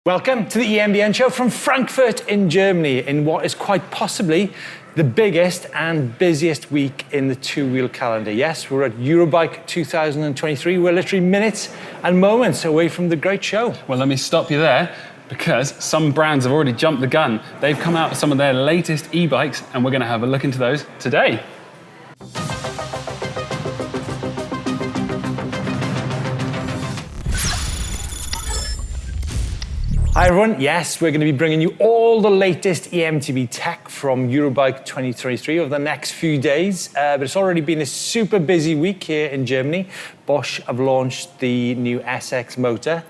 Welcome to the EMBN show from Frankfurt in Germany in what is quite possibly the biggest and busiest week in the two-wheel calendar. Yes, we're at Eurobike 2023. We're literally minutes and moments away from the great show. Well, let me stop you there because some brands have already jumped the gun. They've come out with some of their latest e-bikes and we're going to have a look into those today. Hi everyone, yes, we're going to be bringing you all the latest EMTB tech from Eurobike 2023 over the next few days, but it's already been a super busy week here in Germany. Bosch have launched the new SX motor,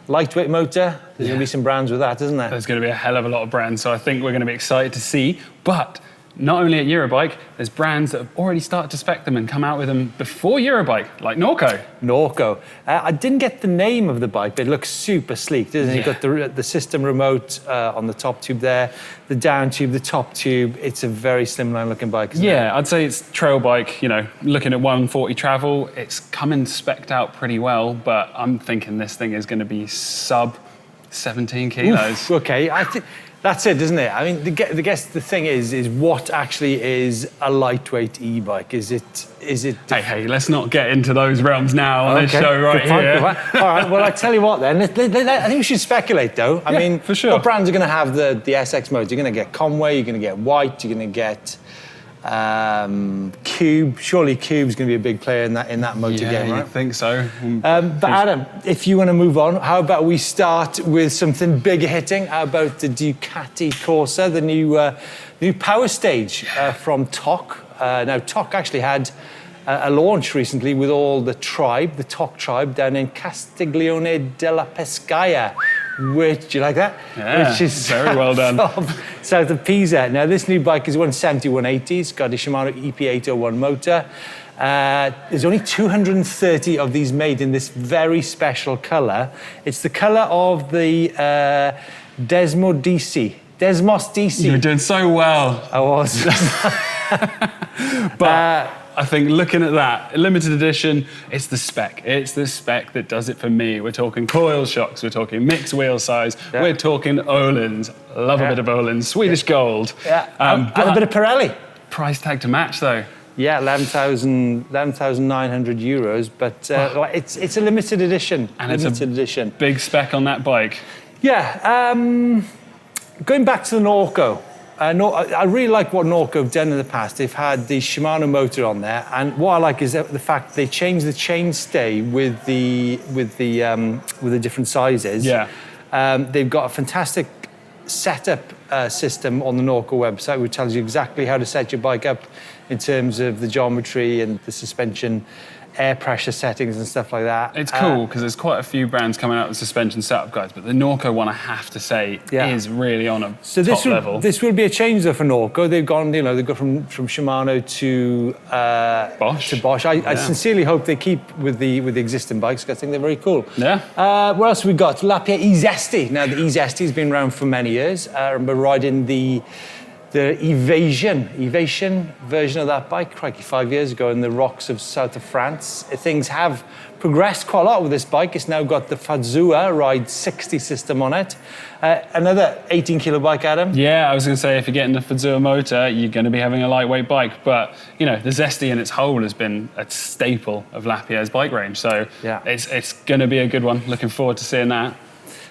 lightweight motor. There's going to be some brands with that, isn't there? There's going to be a hell of a lot of brands, so I think we're going to be excited to see, but not only at Eurobike, there's brands that have already started to spec them and come out with them before Eurobike, like Norco. Norco. I didn't get the name of the bike, but it looks super sleek, doesn't it? You've got the system remote on the top tube there, the down tube, the top tube. It's a very slimline looking bike, isn't it? Yeah, I'd say it's trail bike, you know, looking at 140 travel, it's coming spec'd out pretty well, but I'm thinking this thing is going to be sub 17 kilos. Oof, okay, I think that's it, isn't it? I mean, the thing is what actually is a lightweight e-bike? Is it? Hey, let's not get into those realms now on this show right here. All right, well, I tell you what then, I think we should speculate though. I mean, for sure. What brands are going to have the SX motor? You're going to get Conway, you're going to get White, you're going to get Cube. Surely Cube's going to be a big player in that motor game, right? I think so. But Adam, if you want to move on, how about we start with something bigger hitting? How about the Ducati Corsa, the new Powerstage from Thok? Now, Thok actually had a launch recently with all the Thok tribe down in Castiglione della Pescaia. Which, do you like that? Yeah, which is very well done. South of Pisa. Now, this new bike is 170, 180. It's got a Shimano EP801 motor. There's only 230 of these made in this very special colour. It's the colour of the Desmos DC. You were doing so well. I was. But I think looking at that, limited edition, it's the spec. It's the spec that does it for me. We're talking coil shocks, we're talking mixed wheel size, we're talking Öhlins. Love a bit of Öhlins, Swedish gold. Yeah, and a bit of Pirelli. Price tag to match though. Yeah, 11,900 euros, but it's a limited edition. And it's a big spec on that bike. Yeah, going back to the Norco. I really like what Norco have done in the past. They've had the Shimano motor on there, and what I like is the fact they changed the chainstay with the different sizes. Yeah, they've got a fantastic setup system on the Norco website, which tells you exactly how to set your bike up in terms of the geometry and the suspension, air pressure settings and stuff like that. It's cool because there's quite a few brands coming out with suspension setup guides, but the Norco one, I have to say, is really on a top level. This will be a change though for Norco. They've gone, they've gone from Shimano to Bosch. I sincerely hope they keep with the existing bikes because I think they're very cool. Yeah. What else have we got? Lapierre E-Zesty. Now the E-Zesty has been around for many years. I remember riding the Evasion version of that bike, crikey, 5 years ago in the rocks of south of France. Things have progressed quite a lot with this bike. It's now got the Fazua Ride 60 system on it. Another 18 kilo bike, Adam. Yeah, I was going to say, if you're getting the Fazua motor, you're going to be having a lightweight bike. But, the Zesty in its whole has been a staple of Lapierre's bike range. So it's going to be a good one. Looking forward to seeing that.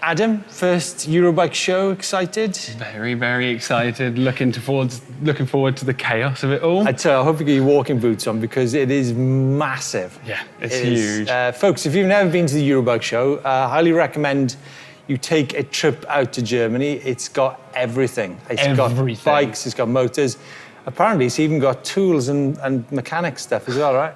Adam, first Eurobike show, excited? Very, very excited. Looking forward to the chaos of it all. I hope you get your walking boots on because it is massive. Yeah, it's huge. Folks, if you've never been to the Eurobike show, I highly recommend you take a trip out to Germany. It's got everything. It's got bikes, it's got motors. Apparently, it's even got tools and mechanic stuff as well, right?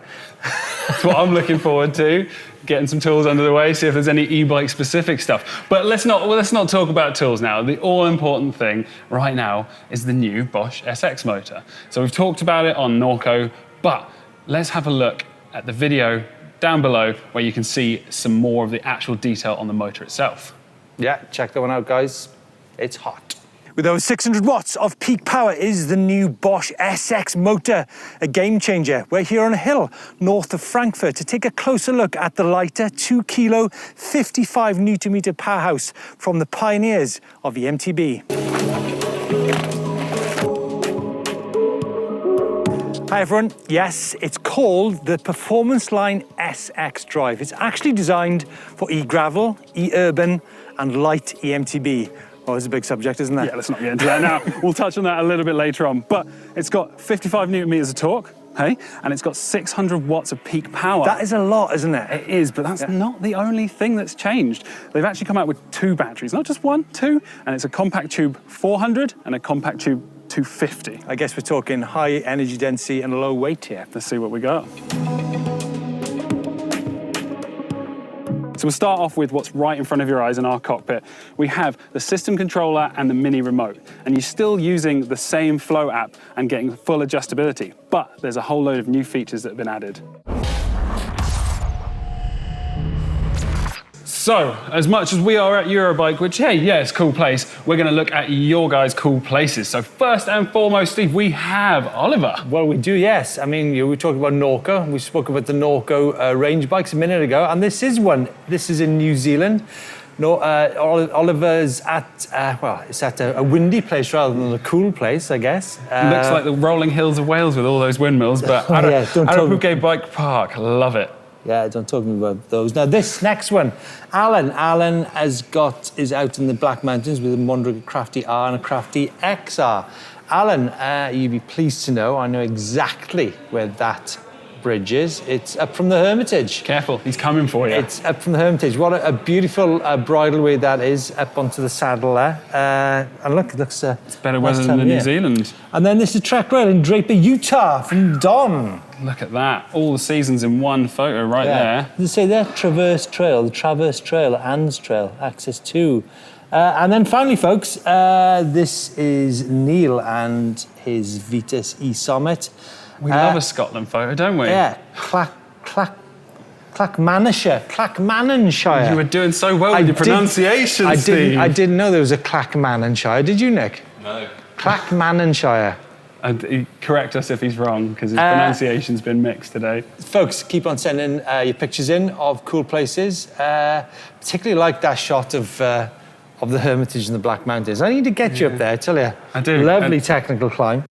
That's what I'm looking forward to. Getting some tools under the way, see if there's any e-bike specific stuff. But let's not talk about tools now. The all-important thing right now is the new Bosch SX motor. So we've talked about it on Norco, but let's have a look at the video down below where you can see some more of the actual detail on the motor itself. Yeah, check that one out, guys. It's hot. With over 600 watts of peak power is the new Bosch SX motor, a game changer. We're here on a hill north of Frankfurt to take a closer look at the lighter 2 kilo, 55 Newton meter powerhouse from the pioneers of EMTB. Hi everyone, yes, it's called the Performance Line SX Drive. It's actually designed for e-gravel, e-urban and light EMTB. Well, it's a big subject, isn't it? Yeah, let's not get into that now. We'll touch on that a little bit later on. But it's got 55 Newton meters of torque, hey? And it's got 600 watts of peak power. That is a lot, isn't it? It is, but that's not the only thing that's changed. They've actually come out with 2 batteries, not just 1, 2, and it's a compact tube 400 and a compact tube 250. I guess we're talking high energy density and low weight here. Let's see what we got. So we'll start off with what's right in front of your eyes in our cockpit. We have the system controller and the mini remote, and you're still using the same Flow app and getting full adjustability, but there's a whole load of new features that have been added. So, as much as we are at Eurobike, which, hey, yeah, it's a cool place, we're going to look at your guys' cool places. So first and foremost, Steve, we have Oliver. Well, we do, yes. I mean, we talked about Norco. We spoke about the Norco range bikes a minute ago, and this is one. This is in New Zealand. No, Oliver's at, well, it's at a windy place rather than a cool place, I guess. Looks like the rolling hills of Wales with all those windmills, but Arapooke Bike Park, love it. Yeah, don't talk to me about those. Now, this next one, Alan is out in the Black Mountains with a Mondragon Crafty R and a Crafty XR. Alan, you'd be pleased to know, I know exactly where that bridge is. It's up from the Hermitage. Careful, he's coming for you. It's up from the Hermitage. What a beautiful bridleway that is, up onto the saddle there. And look, it looks... it's better weather than New Zealand. And then there's the track rail in Draper, Utah, from Don. Look at that. All the seasons in one photo right there. They say there, Traverse Trail, the Traverse Trail, Anne's Trail, access 2. And then finally, folks, this is Neil and his Vitus E-Summit. We love a Scotland photo, don't we? Yeah, Clackmannanshire. You were doing so well with your pronunciation, Steve. I didn't know there was a Clackmannanshire. Did you, Nick? No. Clackmannanshire. Correct us if he's wrong, because his pronunciation's been mixed today. Folks, keep on sending your pictures in of cool places. Particularly like that shot of the Hermitage in the Black Mountains. I need to get you up there, I tell you. I do. Lovely technical climb.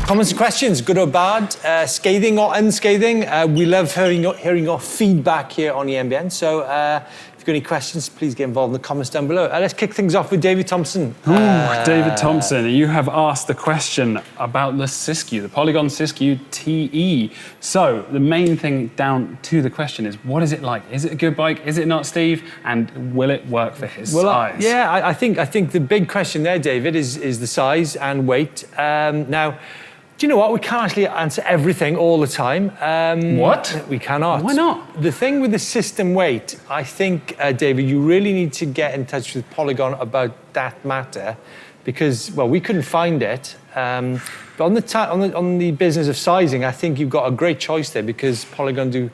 Comments and questions, good or bad, scathing or unscathing. We love hearing your feedback here on EMBN. So if you've got any questions, please get involved in the comments down below. Let's kick things off with David Thompson. David Thompson, you have asked the question about the Siskiyou, the Polygon Siskiyou TE. So the main thing down to the question is, what is it like? Is it a good bike? Is it not, Steve? And will it work for his size? I think the big question there, David, is the size and weight. Now, do you know what? We can't actually answer everything all the time. What? We cannot. Why not? The thing with the system weight, I think, David, you really need to get in touch with Polygon about that matter, because, well, we couldn't find it. But on the business of sizing, I think you've got a great choice there, because Polygon do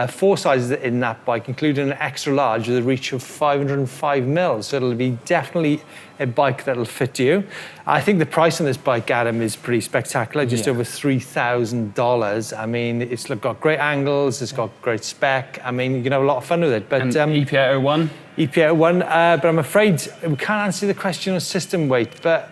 4 sizes in that bike, including an extra large with a reach of 505 mils. So it'll be definitely a bike that'll fit you. I think the price on this bike, Adam, is pretty spectacular, just over $3,000. I mean, it's got great angles, it's got great spec. I mean, you can have a lot of fun with it. But EPA 01? EPA 01, but I'm afraid we can't answer the question on system weight. But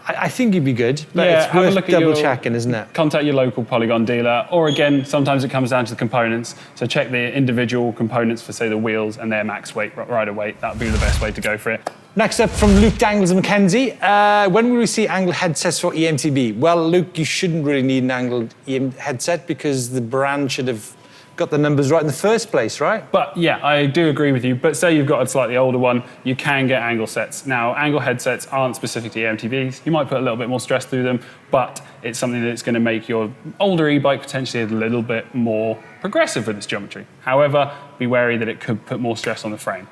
I think you'd be good, but it's worth double checking, isn't it? Contact your local Polygon dealer, or again, sometimes it comes down to the components. So check the individual components for, say, the wheels and their max weight, rider weight. That would be the best way to go for it. Next up from Luke Dangles and Mackenzie. When will we see angled headsets for EMTB? Well, Luke, you shouldn't really need an angled headset, because the brand should have got the numbers right in the first place, right? But yeah, I do agree with you. But say you've got a slightly older one, you can get angle sets. Now, angle headsets aren't specific to EMTBs. You might put a little bit more stress through them, but it's something that's going to make your older e-bike potentially a little bit more progressive with its geometry. However, be wary that it could put more stress on the frame.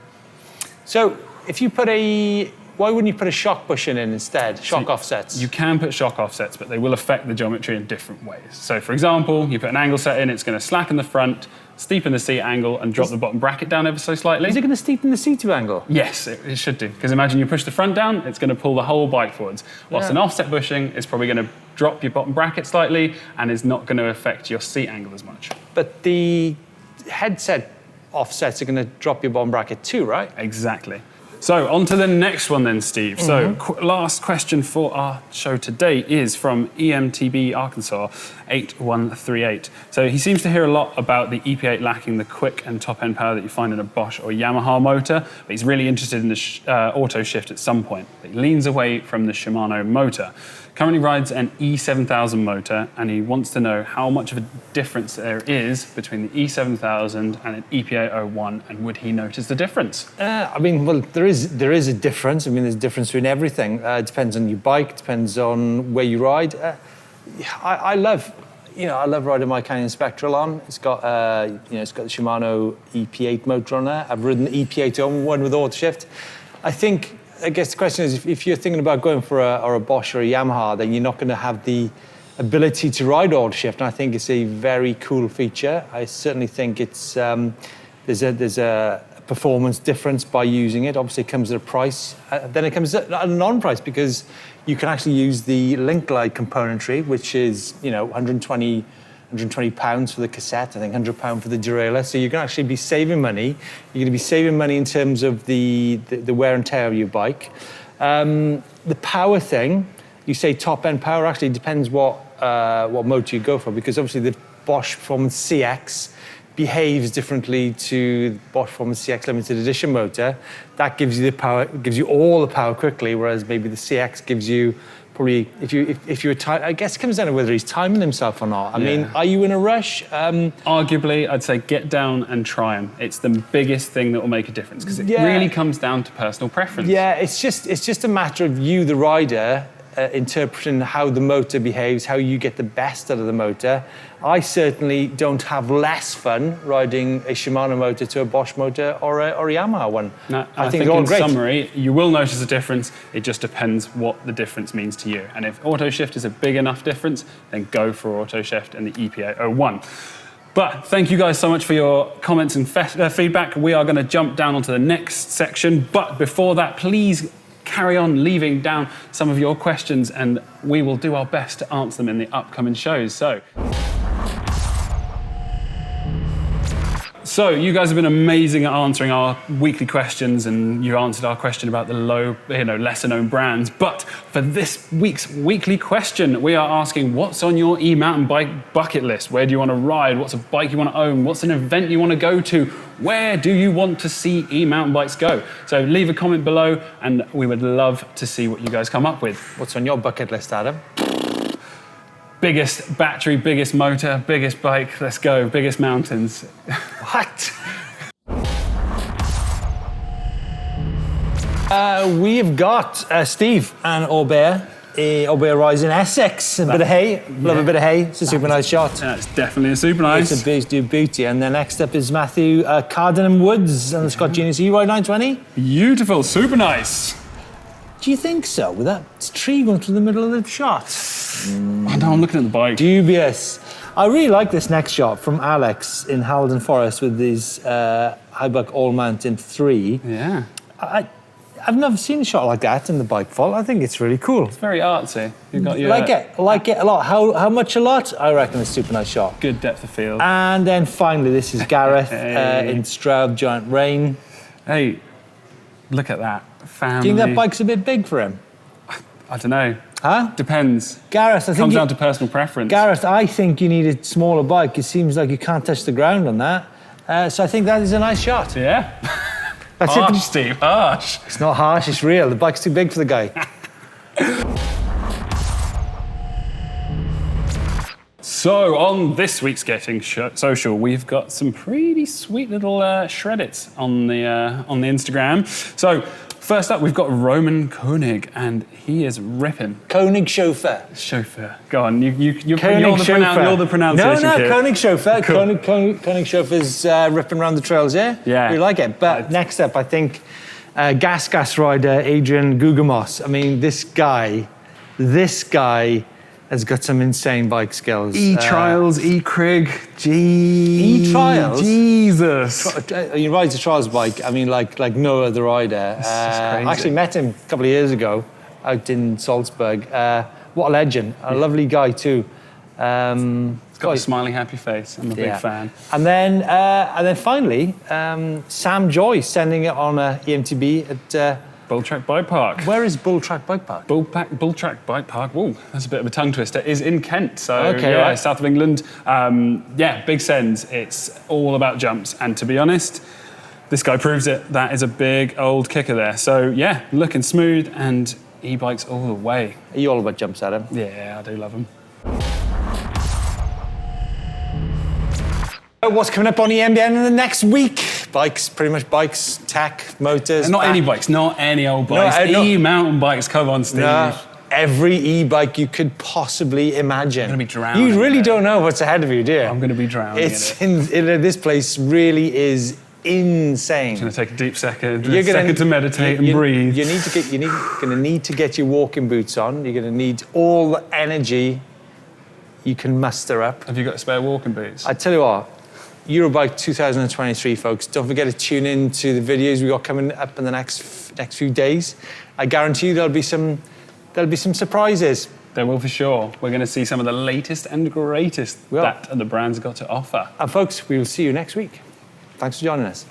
So if you put a why wouldn't you put a shock bushing in instead? Shock offsets. You can put shock offsets, but they will affect the geometry in different ways. So for example, you put an angle set in, it's going to slacken the front, steepen the seat angle, and drop the bottom bracket down ever so slightly. Is it going to steepen the seat to angle? Yes, it should do. Because imagine you push the front down, it's going to pull the whole bike forwards. Whilst an offset bushing is probably going to drop your bottom bracket slightly and is not going to affect your seat angle as much. But the headset offsets are going to drop your bottom bracket too, right? Exactly. So on to the next one then, Steve. So last question for our show today is from EMTB Arkansas 8138. So he seems to hear a lot about the EP8 lacking the quick and top end power that you find in a Bosch or Yamaha motor, but he's really interested in the auto shift at some point. But he leans away from the Shimano motor. Currently rides an E7000 motor, and he wants to know how much of a difference there is between the E7000 and an EP801, and would he notice the difference? I mean, well, there is a difference. I mean, there's a difference between everything. It depends on your bike, depends on where you ride. I love riding my Canyon Spectral on. It's got, it's got the Shimano EP8 motor on there. I've ridden the EP801 with auto shift. I guess the question is, if you're thinking about going for a Bosch or a Yamaha, then you're not going to have the ability to ride auto shift. And I think it's a very cool feature. I certainly think it's there's a performance difference by using it. Obviously, it comes at a price. Then it comes at a non-price because you can actually use the Link Glide componentry, which is £120 for the cassette, I think £100 for the derailleur. So you're going to actually be saving money. You're going to be saving money in terms of the wear and tear of your bike. The power thing, you say top end power, actually depends what motor you go for, because obviously the Bosch Performance CX behaves differently to the Bosch Performance CX limited edition motor. That gives you the power, gives you all the power quickly, whereas maybe the CX gives you probably, if you're I guess it comes down to whether he's timing himself or not. I mean, are you in a rush? Arguably, I'd say get down and try them. It's the biggest thing that will make a difference, because it really comes down to personal preference. Yeah, it's just a matter of you, the rider, interpreting how the motor behaves, how you get the best out of the motor. I certainly don't have less fun riding a Shimano motor to a Bosch motor or a Yamaha one. No, I think they're all in great. summary, you will notice a difference. It just depends what the difference means to you. And if auto shift is a big enough difference, then go for auto shift and the EP801. But thank you guys so much for your comments and feedback. We are going to jump down onto the next section. But before that, please carry on leaving down some of your questions, and we will do our best to answer them in the upcoming shows. So you guys have been amazing at answering our weekly questions, and you answered our question about the lesser known brands. But for this week's weekly question, we are asking, what's on your e-mountain bike bucket list? Where do you want to ride? What's a bike you want to own? What's an event you want to go to? Where do you want to see e-mountain bikes go? So leave a comment below, and we would love to see what you guys come up with. What's on your bucket list, Adam? Biggest battery, biggest motor, biggest bike, let's go, biggest mountains. What? We've got Steve and Aubert. Aubert rides in Essex. A bit of hay. Love a bit of hay. It's a super nice shot. That's definitely a super nice. It's a big dude beauty. And then next up is Matthew Cardenham Woods and the Scott Genius E-Ride 920. Beautiful, super nice. Do you think so? With that tree going through the middle of the shot? I know, I'm looking at the bike. Dubious. I really like this next shot from Alex in Halden Forest with his Hybuck All-Mount in 3. Yeah. I've never seen a shot like that in the bike vault. I think it's really cool. It's very artsy. You've got your like it a lot. How much a lot? I reckon it's a super nice shot. good depth of field. And then finally, this is Gareth in Stroud Giant Rain. Hey, look at that. Family. Do you think that bike's a bit big for him? I don't know. Huh? Depends. Gareth, I think comes down to personal preference. Gareth, I think you need a smaller bike. It seems like you can't touch the ground on that. So I think that is a nice shot. Yeah. That's harsh, it. Steve, harsh. It's not harsh, it's real. The bike's too big for the guy. So on this week's Getting Social, we've got some pretty sweet little shredits on the Instagram. So first up, we've got Roman Koenig, and he is ripping. Koenig chauffeur. Chauffeur. Go on, you're the pronunciation. No, kid. Koenig chauffeur. Cool. Koenig chauffeur's ripping around the trails, yeah? Yeah. We like it. But next up, I think Gas rider, Adrian Gugamos. I mean, this guy has got some insane bike skills. E-Trials, E-Crig, E-Trials? Jesus. He rides a trials bike, I mean, like no other rider. This is crazy. I actually met him a couple of years ago out in Salzburg. What a legend, a lovely guy too. He's got a smiling, happy face. I'm a big fan. And then finally, Sam Joy sending it on a EMTB at... Bulltrack Bike Park. Where is Bulltrack Bike Park? Bulltrack Bike Park. Whoa, that's a bit of a tongue twister. Is in Kent, so okay, yeah, right. South of England. Big sends. It's all about jumps, and to be honest, this guy proves it. That is a big old kicker there. So yeah, looking smooth and e-bikes all the way. Are you all about jumps, Adam? Yeah, I do love them. What's coming up on EMBN in the next week? Bikes, pretty much bikes, tech, motors. Not any bikes, not any old bikes. E-mountain bikes, come on, Steve. No, every e-bike you could possibly imagine. I'm going to be drowning. You really don't know what's ahead of you, do you? I'm going to be drowning This place really is insane. I'm going to take a deep second, to meditate and breathe. You're going to need to get your walking boots on. You're going to need all the energy you can muster up. Have you got spare walking boots? I tell you what, Eurobike 2023, folks. Don't forget to tune in to the videos we got coming up in the next few days. I guarantee you there'll be some surprises. There will for sure. We're going to see some of the latest and greatest that the brand's got to offer. And folks, we will see you next week. Thanks for joining us.